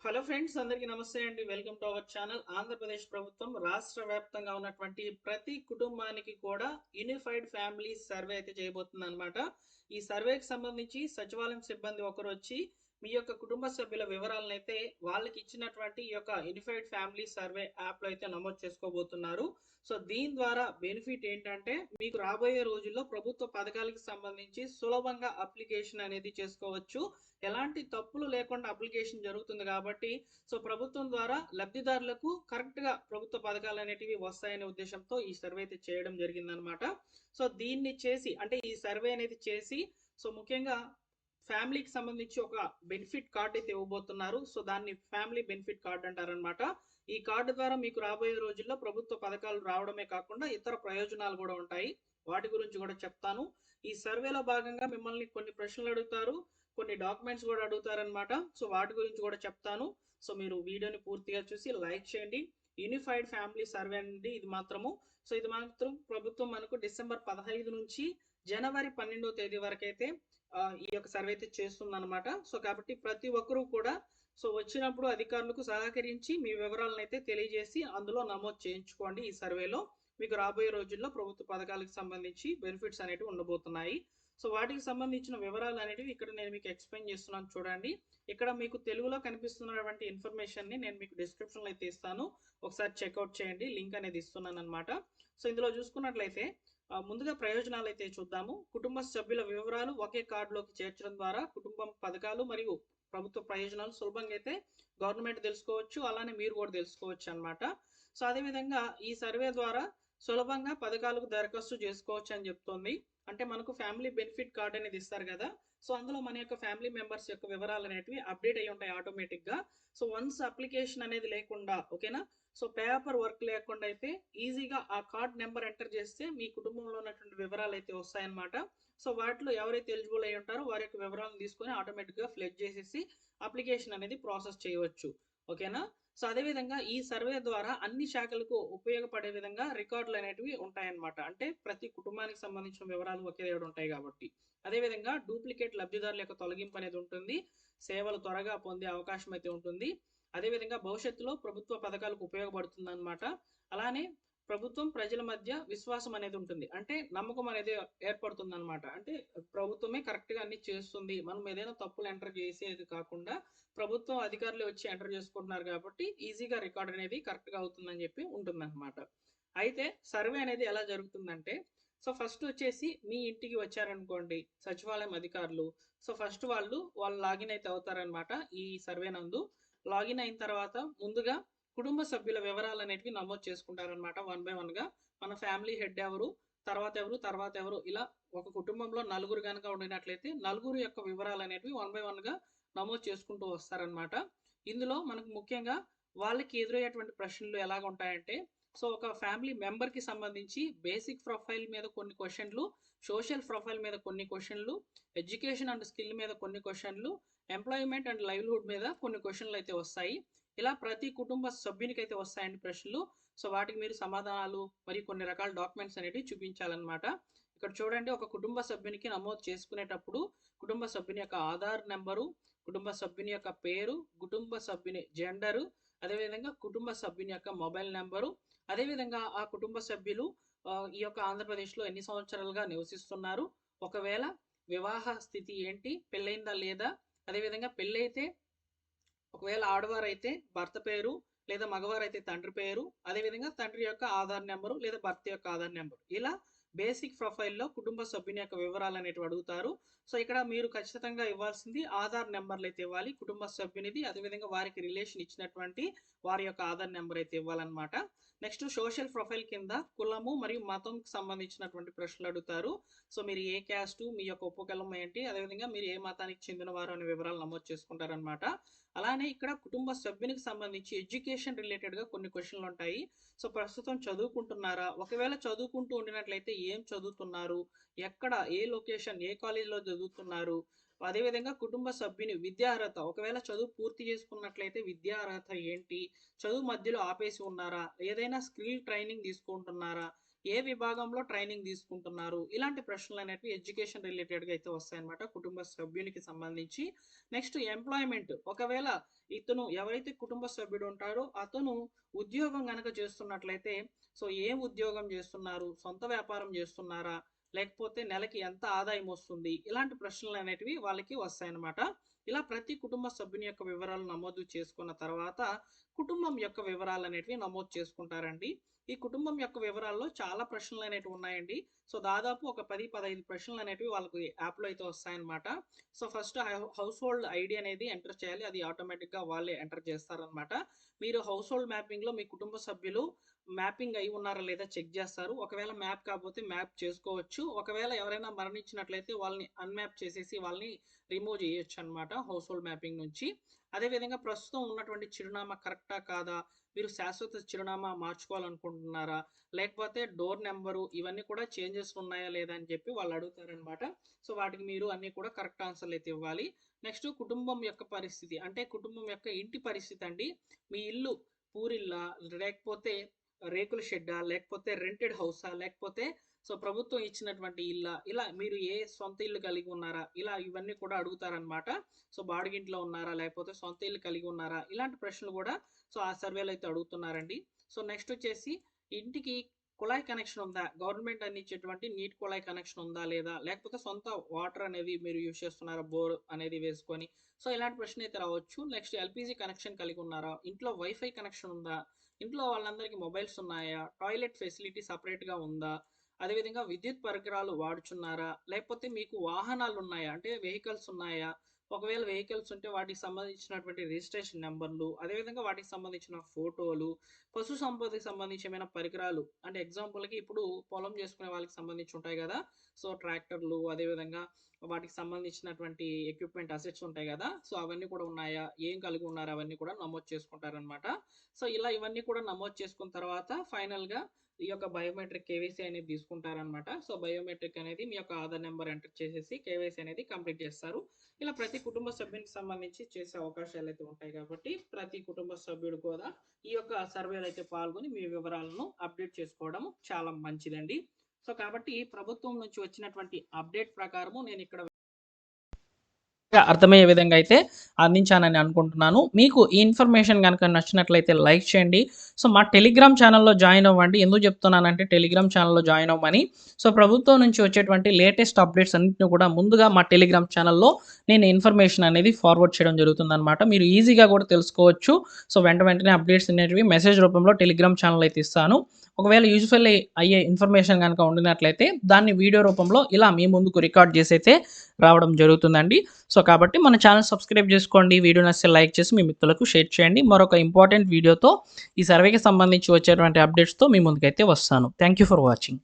Hello friends, అందరికీ నమస్తే అండి. Welcome to our channel. Andhra Pradesh ప్రభుత్వం రాష్ట్ర వ్యాప్తంగా ఉన్నటువంటి ప్రతి కుటుంబానికి కూడా యూనిఫైడ్ ఫ్యామిలీ సర్వే అయితే చేయబోతుంది అనమాట. ఈ సర్వేకి సంబంధించి సచివాలయం సిబ్బంది ఒకరు వచ్చి మీ యొక్క కుటుంబ సభ్యుల వివరాలను అయితే వాళ్ళకి ఇచ్చినటువంటి ఈ యొక్క యూనిఫైడ్ ఫ్యామిలీ సర్వే యాప్లో అయితే నమోదు చేసుకోబోతున్నారు. సో దీని ద్వారా బెనిఫిట్ ఏంటంటే మీకు రాబోయే రోజుల్లో ప్రభుత్వ పథకాలకు సంబంధించి సులభంగా అప్లికేషన్ అనేది చేసుకోవచ్చు. ఎలాంటి తప్పులు లేకుండా అప్లికేషన్ జరుగుతుంది కాబట్టి సో ప్రభుత్వం ద్వారా లబ్ధిదారులకు కరెక్ట్గా ప్రభుత్వ పథకాలు అనేటివి వస్తాయనే ఉద్దేశంతో ఈ సర్వే అయితే చేయడం జరిగిందనమాట. సో దీన్ని చేసి అంటే ఈ సర్వే అనేది చేసి సో ముఖ్యంగా ఫ్యామిలీకి సంబంధించి ఒక బెనిఫిట్ కార్డ్ అయితే ఇవ్వబోతున్నారు. సో దాన్ని ఫ్యామిలీ బెనిఫిట్ కార్డ్ అంటారనమాట. ఈ కార్డు ద్వారా మీకు రాబోయే రోజుల్లో ప్రభుత్వ పథకాలు రావడమే కాకుండా ఇతర ప్రయోజనాలు కూడా ఉంటాయి. వాటి గురించి కూడా చెప్తాను. ఈ సర్వేలో భాగంగా మిమ్మల్ని కొన్ని ప్రశ్నలు అడుగుతారు, కొన్ని డాక్యుమెంట్స్ కూడా అడుగుతారనమాట. సో వాటి గురించి కూడా చెప్తాను. సో మీరు వీడియోని పూర్తిగా చూసి లైక్ చేయండి. యూనిఫైడ్ ఫ్యామిలీ సర్వే అండి ఇది మాత్రము. సో ఇది మాత్రం ప్రభుత్వం మనకు డిసెంబర్ 15 నుంచి జనవరి 12వ తేదీ వరకు అయితే ఈ యొక్క సర్వే అయితే చేస్తుంది అనమాట. సో కాబట్టి ప్రతి ఒక్కరూ కూడా సో వచ్చినప్పుడు అధికారులకు సహకరించి మీ వివరాలను అయితే తెలియజేసి అందులో నమోదు చేయించుకోండి. ఈ సర్వేలో మీకు రాబోయే రోజుల్లో ప్రభుత్వ పథకాలకు సంబంధించి బెనిఫిట్స్ అనేవి ఉండబోతున్నాయి. సో వాటికి సంబంధించిన వివరాలు అనేవి ఇక్కడ నేను మీకు ఎక్స్ప్లెయిన్ చేస్తున్నాను చూడండి. ఇక్కడ మీకు తెలుగులో కనిపిస్తున్నటువంటి ఇన్ఫర్మేషన్ని నేను మీకు డిస్క్రిప్షన్లో అయితే ఇస్తాను. ఒకసారి చెక్అవుట్ చేయండి. లింక్ అనేది ఇస్తున్నాను అనమాట. సో ఇందులో చూసుకున్నట్లయితే ముందుగా ప్రయోజనాలు అయితే చూద్దాము. కుటుంబ సభ్యుల వివరాలు ఒకే కార్డులోకి చేర్చడం ద్వారా కుటుంబం పథకాలు మరియు ప్రభుత్వ ప్రయోజనాలు సులభంగా అయితే గవర్నమెంట్ తెలుసుకోవచ్చు, అలానే మీరు కూడా తెలుసుకోవచ్చు అనమాట. సో అదేవిధంగా ఈ సర్వే ద్వారా సులభంగా పథకాలకు దరఖాస్తు చేసుకోవచ్చు అని చెప్తోంది. అంటే మనకు ఫ్యామిలీ బెనిఫిట్ కార్డ్ అనేది ఇస్తారు కదా. సో అందులో మన యొక్క ఫ్యామిలీ మెంబర్స్ యొక్క వివరాలు అనేటివి అప్డేట్ అయి ఉంటాయి ఆటోమేటిక్గా. సో వన్స్ అప్లికేషన్ అనేది లేకుండా ఓకేనా, సో పేపర్ వర్క్ లేకుండా అయితే ఈజీగా ఆ కార్డ్ నెంబర్ ఎంటర్ చేస్తే మీ కుటుంబంలో ఉన్నటువంటి వివరాలు అయితే వస్తాయన్నమాట. సో వాటిలో ఎవరైతే ఎలిజిబుల్ అయి ఉంటారో వారి యొక్క వివరాలను తీసుకొని ఆటోమేటిక్గా ఫ్లెడ్ చేసేసి అప్లికేషన్ అనేది ప్రాసెస్ చేయవచ్చు. ఓకేనా. సో అదేవిధంగా ఈ సర్వే ద్వారా అన్ని శాఖలకు ఉపయోగపడే విధంగా రికార్డులు అనేటివి ఉంటాయన్నమాట. అంటే ప్రతి కుటుంబానికి సంబంధించిన వివరాలు ఒకే దగ్గర ఉంటాయి కాబట్టి. అదేవిధంగా డూప్లికేట్ లబ్ధిదారుల యొక్క తొలగింపు అనేది ఉంటుంది. సేవలు త్వరగా పొందే అవకాశం అయితే ఉంటుంది. అదేవిధంగా భవిష్యత్తులో ప్రభుత్వ పథకాలకు ఉపయోగపడుతుంది అనమాట. అలానే ప్రభుత్వం ప్రజల మధ్య విశ్వాసం అనేది ఉంటుంది. అంటే నమ్మకం అనేది ఏర్పడుతుంది అనమాట. అంటే ప్రభుత్వమే కరెక్ట్గా అన్ని చేస్తుంది, మనం ఏదైనా తప్పులు ఎంటర్ చేసేది కాకుండా ప్రభుత్వం అధికారులు వచ్చి ఎంటర్ చేసుకుంటున్నారు కాబట్టి ఈజీగా రికార్డ్ అనేది కరెక్ట్గా అవుతుందని చెప్పి ఉంటుందన్నమాట. అయితే సర్వే అనేది ఎలా జరుగుతుందంటే సో ఫస్ట్ వచ్చేసి మీ ఇంటికి వచ్చారనుకోండి సచివాలయం అధికారులు. సో ఫస్ట్ వాళ్ళు లాగిన్ అయితే అవుతారనమాట. ఈ సర్వే నందు లాగిన్ అయిన తర్వాత ముందుగా కుటుంబ సభ్యుల వివరాలు అనేటివి నమోదు చేసుకుంటారనమాట. 1 by 1గా మన ఫ్యామిలీ హెడ్ ఎవరు, తర్వాత ఎవరు, తర్వాత ఎవరు, ఇలా ఒక కుటుంబంలో నలుగురు కనుక ఉండినట్లయితే నలుగురు యొక్క వివరాలు అనేటివి 1 by 1గా నమోదు చేసుకుంటూ వస్తారనమాట. ఇందులో మనకు ముఖ్యంగా వాళ్ళకి ఎదురయ్యేటువంటి ప్రశ్నలు ఎలాగ ఉంటాయంటే సో ఒక ఫ్యామిలీ మెంబర్కి సంబంధించి బేసిక్ ప్రొఫైల్ మీద కొన్ని క్వశ్చన్లు, సోషల్ ప్రొఫైల్ మీద కొన్ని క్వశ్చన్లు, ఎడ్యుకేషన్ అండ్ స్కిల్ మీద కొన్ని క్వశ్చన్లు, ఎంప్లాయ్మెంట్ అండ్ లైవ్లీహుడ్ మీద కొన్ని క్వశ్చన్లు అయితే వస్తాయి. ఇలా ప్రతి కుటుంబ సభ్యునికి అయితే వస్తాయండి ప్రశ్నలు. సో వాటికి మీరు సమాధానాలు మరియు కొన్ని రకాల డాక్యుమెంట్స్ అనేవి చూపించాలన్నమాట. ఇక్కడ చూడండి, ఒక కుటుంబ సభ్యునికి నమోదు చేసుకునేటప్పుడు కుటుంబ సభ్యుని యొక్క ఆధార్ నెంబరు, కుటుంబ సభ్యుని యొక్క పేరు, కుటుంబ సభ్యుని జెండరు, అదేవిధంగా కుటుంబ సభ్యుని యొక్క మొబైల్ నెంబరు, అదేవిధంగా ఆ కుటుంబ సభ్యులు ఈ యొక్క ఆంధ్రప్రదేశ్లో ఎన్ని సంవత్సరాలుగా నివసిస్తున్నారు, ఒకవేళ వివాహ స్థితి ఏంటి, పెళ్ళైందా లేదా, అదేవిధంగా పెళ్ళైతే ఒకవేళ ఆడవారైతే భర్త పేరు లేదా మగవారైతే తండ్రి పేరు, అదేవిధంగా తండ్రి యొక్క ఆధార్ నెంబరు లేదా భర్త యొక్క ఆధార్ నెంబరు, ఇలా బేసిక్ ప్రొఫైల్లో కుటుంబ సభ్యుని యొక్క వివరాలు అనేటివి అడుగుతారు. సో ఇక్కడ మీరు ఖచ్చితంగా ఇవ్వాల్సింది ఆధార్ నెంబర్లు అయితే ఇవ్వాలి కుటుంబ సభ్యునిది, అదేవిధంగా వారికి రిలేషన్ ఇచ్చినటువంటి వారి యొక్క ఆధార్ నెంబర్ అయితే ఇవ్వాలన్నమాట. నెక్స్ట్ సోషల్ ప్రొఫైల్ కింద కులము మరియు మతంకి సంబంధించినటువంటి ప్రశ్నలు అడుగుతారు. సో మీరు ఏ క్యాస్టు, మీ యొక్క ఉపకులం ఏంటి, అదేవిధంగా మీరు ఏ మతానికి చెందినవారు అనే వివరాలు నమోదు చేసుకుంటారనమాట. అలానే ఇక్కడ కుటుంబ సభ్యునికి సంబంధించి ఎడ్యుకేషన్ రిలేటెడ్గా కొన్ని క్వశ్చన్లు ఉంటాయి. సో ప్రస్తుతం చదువుకుంటున్నారా, ఒకవేళ చదువుకుంటూ ఉండినట్లయితే ఏం చదువుతున్నారు, ఎక్కడ, ఏ లొకేషన్, ఏ కాలేజీలో చదువుతున్నారు, అదేవిధంగా కుటుంబ సభ్యుని విద్యా అర్హత, ఒకవేళ చదువు పూర్తి చేసుకున్నట్లయితే విద్యా అర్హత ఏంటి, చదువు మధ్యలో ఆపేసి ఉన్నారా, ఏదైనా స్కిల్ ట్రైనింగ్ తీసుకుంటున్నారా, ఏ విభాగంలో ట్రైనింగ్ తీసుకుంటున్నారు, ఇలాంటి ప్రశ్నలు అనేవి ఎడ్యుకేషన్ రిలేటెడ్గా అయితే వస్తాయన్నమాట కుటుంబ సభ్యునికి సంబంధించి. నెక్స్ట్ ఎంప్లాయ్మెంట్, ఒకవేళ ఇతను ఎవరైతే కుటుంబ సభ్యుడు ఉంటాడో అతను ఉద్యోగం కనుక చేస్తున్నట్లయితే సో ఏం ఉద్యోగం చేస్తున్నారు, సొంత వ్యాపారం చేస్తున్నారా, లేకపోతే నెలకి ఎంత ఆదాయం వస్తుంది, ఇలాంటి ప్రశ్నలు అనేటివి వాళ్ళకి వస్తాయన్నమాట. ఇలా ప్రతి కుటుంబ సభ్యుని యొక్క వివరాలు నమోదు చేసుకున్న తర్వాత కుటుంబం యొక్క వివరాలు అనేటివి నమోదు చేసుకుంటారండి. ఈ కుటుంబం యొక్క వివరాల్లో చాలా ప్రశ్నలు అనేటివి ఉన్నాయండి. సో దాదాపు ఒక 10-15 ప్రశ్నలు అనేటివి వాళ్ళకి యాప్లో అయితే వస్తాయన్నమాట. So first house hold ID అనేది ఎంటర్ చేయాలి, అది ఆటోమేటిక్గా వాళ్ళే ఎంటర్ చేస్తారనమాట. మీరు హౌస్ హోల్డ్ మ్యాపింగ్లో మీ కుటుంబ సభ్యులు మ్యాపింగ్ అయి ఉన్నారా లేదా చెక్ చేస్తారు. ఒకవేళ మ్యాప్ కాకపోతే మ్యాప్ చేసుకోవచ్చు. ఒకవేళ ఎవరైనా మరణించినట్లయితే వాళ్ళని అన్మ్యాప్ చేసేసి వాళ్ళని రిమూవ్ చేయొచ్చు అనమాట హౌస్ హోల్డ్ మ్యాపింగ్ నుంచి. అదేవిధంగా ప్రస్తుతం ఉన్నటువంటి చిరునామా కరెక్టా కాదా, మీరు శాశ్వత చిరునామా మార్చుకోవాలనుకుంటున్నారా, లేకపోతే డోర్ నెంబరు ఇవన్నీ కూడా చేంజెస్ ఉన్నాయా లేదా అని చెప్పి వాళ్ళు అడుగుతారనమాట. సో వాటికి మీరు అన్నీ కూడా కరెక్ట్ ఆన్సర్లు అయితే ఇవ్వాలి. నెక్స్ట్ కుటుంబం యొక్క పరిస్థితి, అంటే కుటుంబం యొక్క ఇంటి పరిస్థితి అండి. మీ ఇల్లు పూరిల్లా, లేకపోతే రేకుల షెడ్డా, లేకపోతే రెంటెడ్ హౌసా, లేకపోతే సో ప్రభుత్వం ఇచ్చినటువంటి ఇల్లా, ఇలా మీరు ఏ సొంత ఇల్లు కలిగి ఉన్నారా, ఇలా ఇవన్నీ కూడా అడుగుతారనమాట. సో బాడిగింట్లో ఉన్నారా, లేకపోతే సొంత ఇల్లు కలిగి ఉన్నారా, ఇలాంటి ప్రశ్నలు కూడా సో ఆ సర్వేలో అయితే అడుగుతున్నారండి. సో నెక్స్ట్ వచ్చేసి ఇంటికి కుళాయి కనెక్షన్ ఉందా, గవర్నమెంట్ అందించేటువంటి నీటి కుళాయి కనెక్షన్ ఉందా లేదా, లేకపోతే సొంత వాటర్ అనేది మీరు యూజ్ చేస్తున్నారా, బోర్ అనేది వేసుకొని, సో ఇలాంటి ప్రశ్న అయితే రావచ్చు. నెక్స్ట్ ఎల్పిజి కనెక్షన్ కలిగి ఉన్నారా, ఇంట్లో వైఫై కనెక్షన్ ఉందా, ఇంట్లో వాళ్ళందరికీ మొబైల్స్ ఉన్నాయా, టాయిలెట్ ఫెసిలిటీ సపరేట్గా ఉందా, అదేవిధంగా విద్యుత్ పరికరాలు వాడుచున్నారా, లేకపోతే మీకు వాహనాలు ఉన్నాయా, అంటే వెహికల్స్ ఉన్నాయా, ఒకవేళ వెహికల్స్ ఉంటే వాటికి సంబంధించినటువంటి రిజిస్ట్రేషన్ నెంబర్లు, అదేవిధంగా వాటికి సంబంధించిన ఫోటోలు, పశు సంపదకి సంబంధించి ఏమైనా పరికరాలు, అంటే ఎగ్జాంపుల్కి ఇప్పుడు పొలం చేసుకునే వాళ్ళకి సంబంధించి ఉంటాయి కదా, సో ట్రాక్టర్లు, అదేవిధంగా వాటికి సంబంధించినటువంటి ఎక్విప్మెంట్ అసెట్స్ ఉంటాయి కదా, సో అవన్నీ కూడా ఉన్నాయా, ఏం కలిగి ఉన్నారా, అవన్నీ కూడా నమోదు చేసుకుంటారనమాట. సో ఇలా ఇవన్నీ కూడా నమోదు చేసుకున్న తర్వాత ఫైనల్గా ఈ యొక్క బయోమెట్రిక్ కేవైసీ అనేది తీసుకుంటారనమాట. సో బయోమెట్రిక్ అనేది మీ యొక్క ఆధార్ నెంబర్ ఎంటర్ చేసేసి కేవైసీ అనేది కంప్లీట్ చేస్తారు. ఇలా ప్రతి కుటుంబ సభ్యునికి సంబంధించి చేసే అవకాశాలు అయితే ఉంటాయి కాబట్టి ప్రతి కుటుంబ సభ్యుడు కూడా ఈ యొక్క సర్వేలో అయితే పాల్గొని మీ వివరాలను అప్డేట్ చేసుకోవడం చాలా మంచిదండి. సో కాబట్టి ప్రభుత్వం నుంచి వచ్చినటువంటి అప్డేట్ ప్రకారము నేను ఇక్కడ అర్థమయ్యే విధంగా అయితే అందించానని అనుకుంటున్నాను. మీకు ఈ ఇన్ఫర్మేషన్ కనుక నచ్చినట్లయితే లైక్ చేయండి. సో మా టెలిగ్రామ్ ఛానల్లో జాయిన్ అవ్వండి. ఎందుకు చెప్తున్నానంటే టెలిగ్రామ్ ఛానల్లో జాయిన్ అవ్వమని. సో ప్రభుత్వం నుంచి వచ్చేటువంటి లేటెస్ట్ అప్డేట్స్ అన్నింటినీ కూడా ముందుగా మా టెలిగ్రామ్ ఛానల్లో నేను ఇన్ఫర్మేషన్ అనేది ఫార్వర్డ్ చేయడం జరుగుతుందన్నమాట. మీరు ఈజీగా కూడా తెలుసుకోవచ్చు. సో వెంటనే అప్డేట్స్ అనేటివి మెసేజ్ రూపంలో టెలిగ్రామ్ ఛానల్ అయితే ఇస్తాను. ఒకవేళ యూజ్ఫుల్ అయ్యే ఇన్ఫర్మేషన్ కనుక ఉండినట్లయితే దాన్ని వీడియో రూపంలో ఇలా మీ ముందుకు రికార్డ్ చేసి అయితే రావడం జరుగుతుందండి. సో కాబట్టి మన ఛానల్ సబ్స్క్రైబ్ చేసుకోండి. వీడియో నచ్చితే లైక్ చేసి మీ మిత్రులకు షేర్ చేయండి. మరొక ఇంపార్టెంట్ వీడియోతో ఈ సర్వేకి సంబంధించి వచ్చేటువంటి అప్డేట్స్తో మీ ముందుకైతే వస్తాను. Thank you for watching.